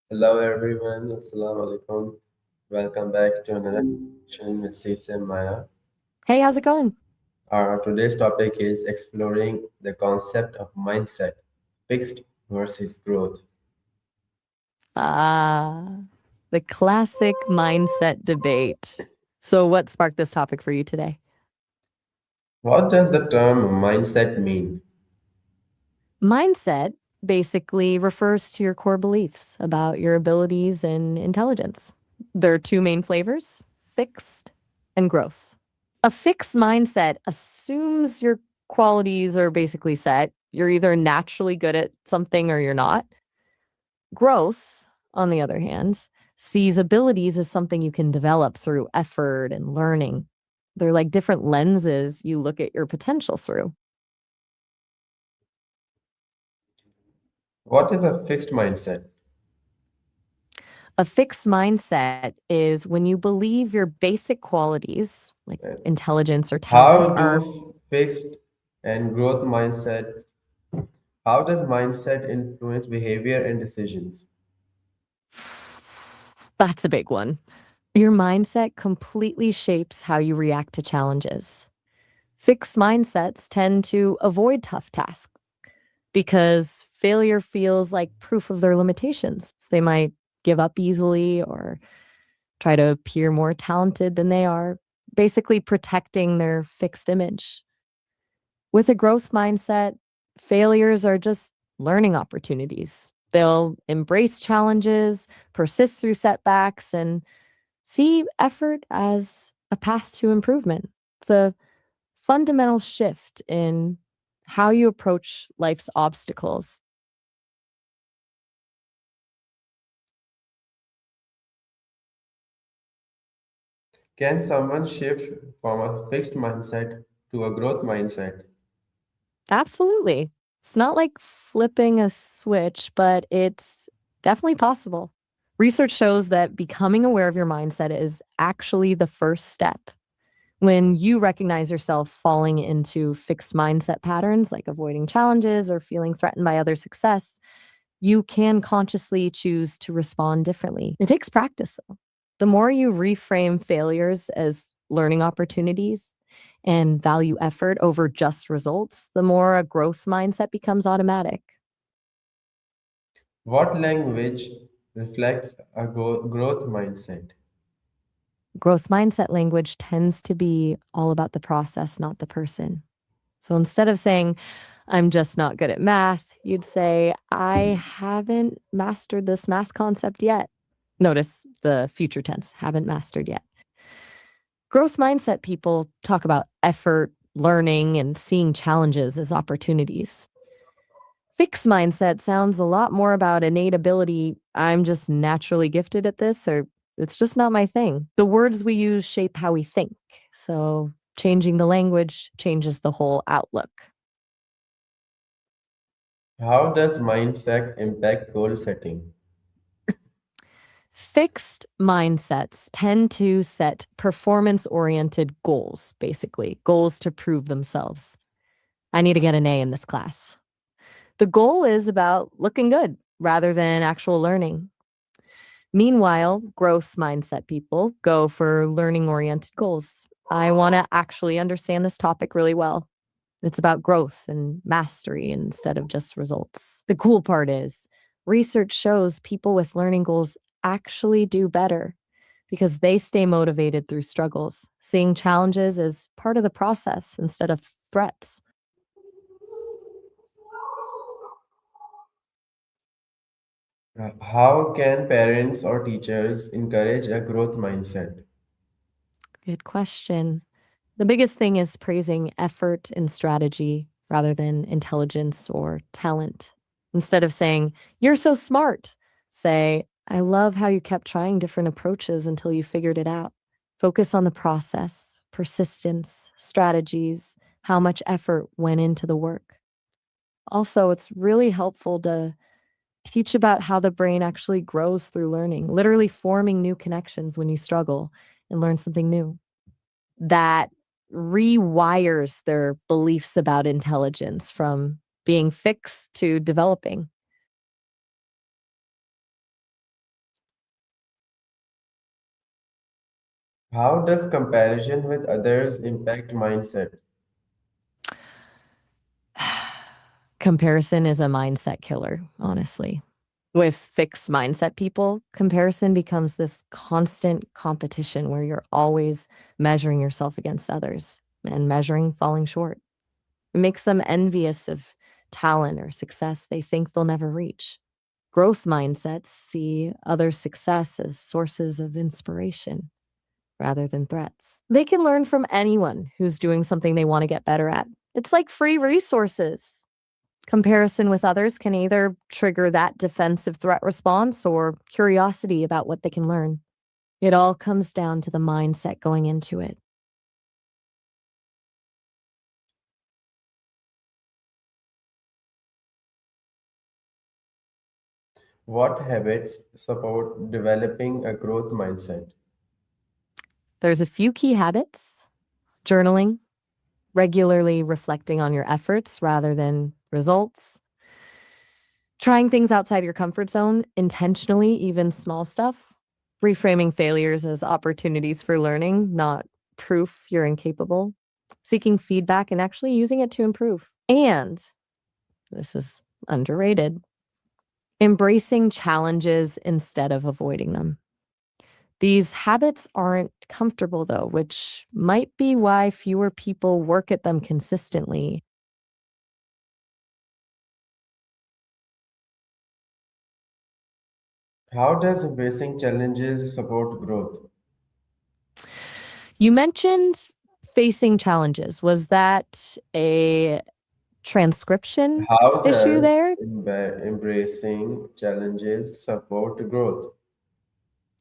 Hello everyone, Assalamu alaikum. Welcome back to another session with Cece and Maya. Hey, how's it going? Our today's topic is exploring the concept of mindset, fixed versus growth. Ah, the classic mindset debate. So, what sparked this topic for you today? What does the term mindset mean? Mindset basically refers to your core beliefs about your abilities and intelligence. There are two main flavors: fixed and growth. A fixed mindset assumes your qualities are basically set. You're either naturally good at something or you're not. Growth, on the other hand, sees abilities as something you can develop through effort and learning. They're like different lenses you look at your potential through. What is a fixed mindset? A fixed mindset is when you believe your basic qualities, like And intelligence or talent, how do are fixed and growth mindset, how does mindset influence behavior and decisions? that's a big one. Your mindset completely shapes how you react to challenges. Fixed mindsets tend to avoid tough tasks because failure feels like proof of their limitations. They might give up easily or try to appear more talented than they are, basically protecting their fixed image. With a growth mindset, failures are just learning opportunities. They'll embrace challenges, persist through setbacks, and see effort as a path to improvement. It's a fundamental shift in how you approach life's obstacles. Can someone shift from a fixed mindset to a growth mindset? Absolutely. It's not like flipping a switch, but it's definitely possible. Research shows that becoming aware of your mindset is actually the first step. When you recognize yourself falling into fixed mindset patterns, like avoiding challenges or feeling threatened by other success, you can consciously choose to respond differently. It takes practice, though. The more you reframe failures as learning opportunities and value effort over just results, the more a growth mindset becomes automatic. What language reflects a growth mindset? Growth mindset language tends to be all about the process, not the person. So instead of saying, I'm just not good at math, you'd say, I haven't mastered this math concept yet. Notice the future tense, haven't mastered yet. Growth mindset people talk about effort, learning, and seeing challenges as opportunities. Fixed mindset sounds a lot more about innate ability. I'm just naturally gifted at this, or it's just not my thing. The words we use shape how we think. So changing the language changes the whole outlook. How does mindset impact goal setting? Fixed mindsets tend to set performance oriented goals, basically, goals to prove themselves. I need to get an A in this class. The goal is about looking good rather than actual learning. Meanwhile, growth mindset people go for learning oriented goals. I want to actually understand this topic really well. It's about growth and mastery instead of just results. The cool part is, research shows people with learning goals actually do better because they stay motivated through struggles, seeing challenges as part of the process instead of threats. How can parents or teachers encourage a growth mindset? Good question. The biggest thing is praising effort and strategy rather than intelligence or talent. Instead of saying, you're so smart, say, I love how you kept trying different approaches until you figured it out. Focus on the process, persistence, strategies, how much effort went into the work. Also, it's really helpful to teach about how the brain actually grows through learning, literally forming new connections when you struggle and learn something new. That rewires their beliefs about intelligence from being fixed to developing. How does comparison with others impact mindset? Comparison is a mindset killer, honestly. With fixed mindset people, comparison becomes this constant competition where you're always measuring yourself against others and measuring falling short. It makes them envious of talent or success they think they'll never reach. Growth mindsets see others' success as sources of inspiration rather than threats. They can learn from anyone who's doing something they want to get better at. It's like free resources. Comparison with others can either trigger that defensive threat response or curiosity about what they can learn. It all comes down to the mindset going into it. What habits support developing a growth mindset? There's a few key habits: journaling, regularly reflecting on your efforts rather than results, trying things outside your comfort zone intentionally, even small stuff, reframing failures as opportunities for learning, not proof you're incapable, seeking feedback and actually using it to improve. And this is underrated: embracing challenges instead of avoiding them. These habits aren't comfortable, though, which might be why fewer people work at them consistently. How does embracing challenges support growth? You mentioned facing challenges. Was that a transcription How issue does there? embracing challenges support growth?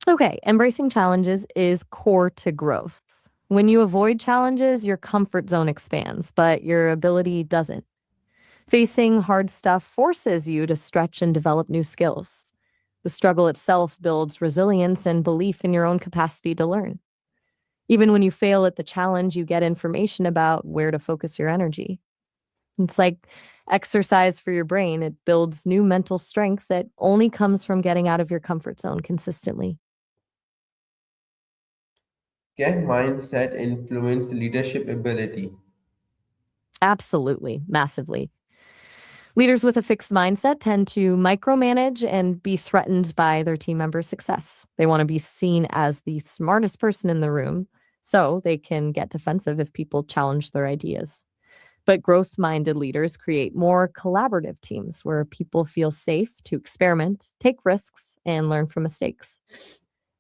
Okay, embracing challenges is core to growth. When you avoid challenges, your comfort zone expands, but your ability doesn't. Facing hard stuff forces you to stretch and develop new skills. The struggle itself builds resilience and belief in your own capacity to learn. Even when you fail at the challenge, you get information about where to focus your energy. It's like exercise for your brain. It builds new mental strength that only comes from getting out of your comfort zone consistently. Can mindset influence leadership ability? Absolutely, massively. Leaders with a fixed mindset tend to micromanage and be threatened by their team members' success. They want to be seen as the smartest person in the room, so they can get defensive if people challenge their ideas. But growth minded leaders create more collaborative teams where people feel safe to experiment, take risks, and learn from mistakes.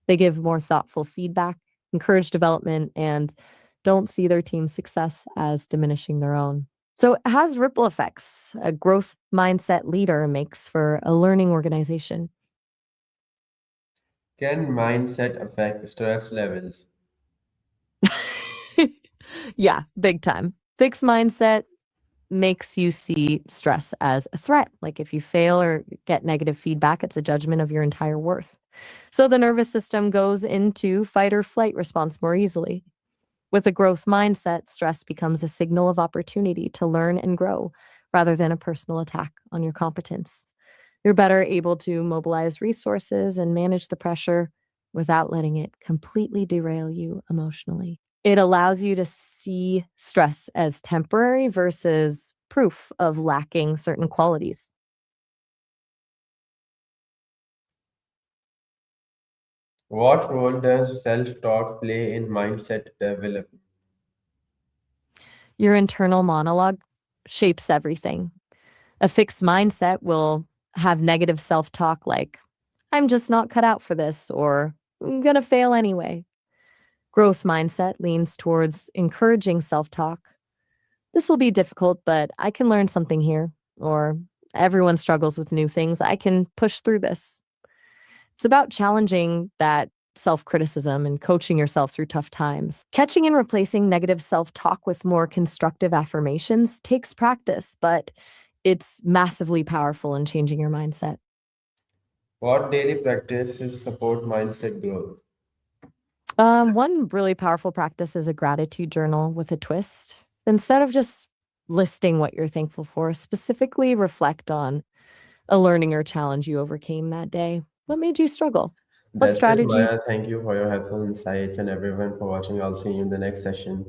They give more thoughtful feedback, encourage development, and don't see their team's success as diminishing their own. So it has ripple effects. A growth mindset leader makes for a learning organization. Can mindset affect stress levels? Yeah, big time. Fixed mindset makes you see stress as a threat. Like if you fail or get negative feedback, it's a judgment of your entire worth. So the nervous system goes into fight or flight response more easily. With a growth mindset, stress becomes a signal of opportunity to learn and grow rather than a personal attack on your competence. You're better able to mobilize resources and manage the pressure without letting it completely derail you emotionally. It allows you to see stress as temporary versus proof of lacking certain qualities. What role does self-talk play in mindset development? Your internal monologue shapes everything. A fixed mindset will have negative self talk like, I'm just not cut out for this, or I'm going to fail anyway. Growth mindset leans towards encouraging self talk. This will be difficult, but I can learn something here. Or everyone struggles with new things. I can push through this. It's about challenging that self criticism and coaching yourself through tough times. Catching and replacing negative self talk with more constructive affirmations takes practice, but it's massively powerful in changing your mindset. What daily practices support mindset growth? One really powerful practice is a gratitude journal with a twist. Instead of just listing what you're thankful for, specifically reflect on a learning or challenge you overcame that day. What made you struggle? What That's it, strategies? Maya. Thank you for your helpful insights and everyone for watching. I'll see you in the next session.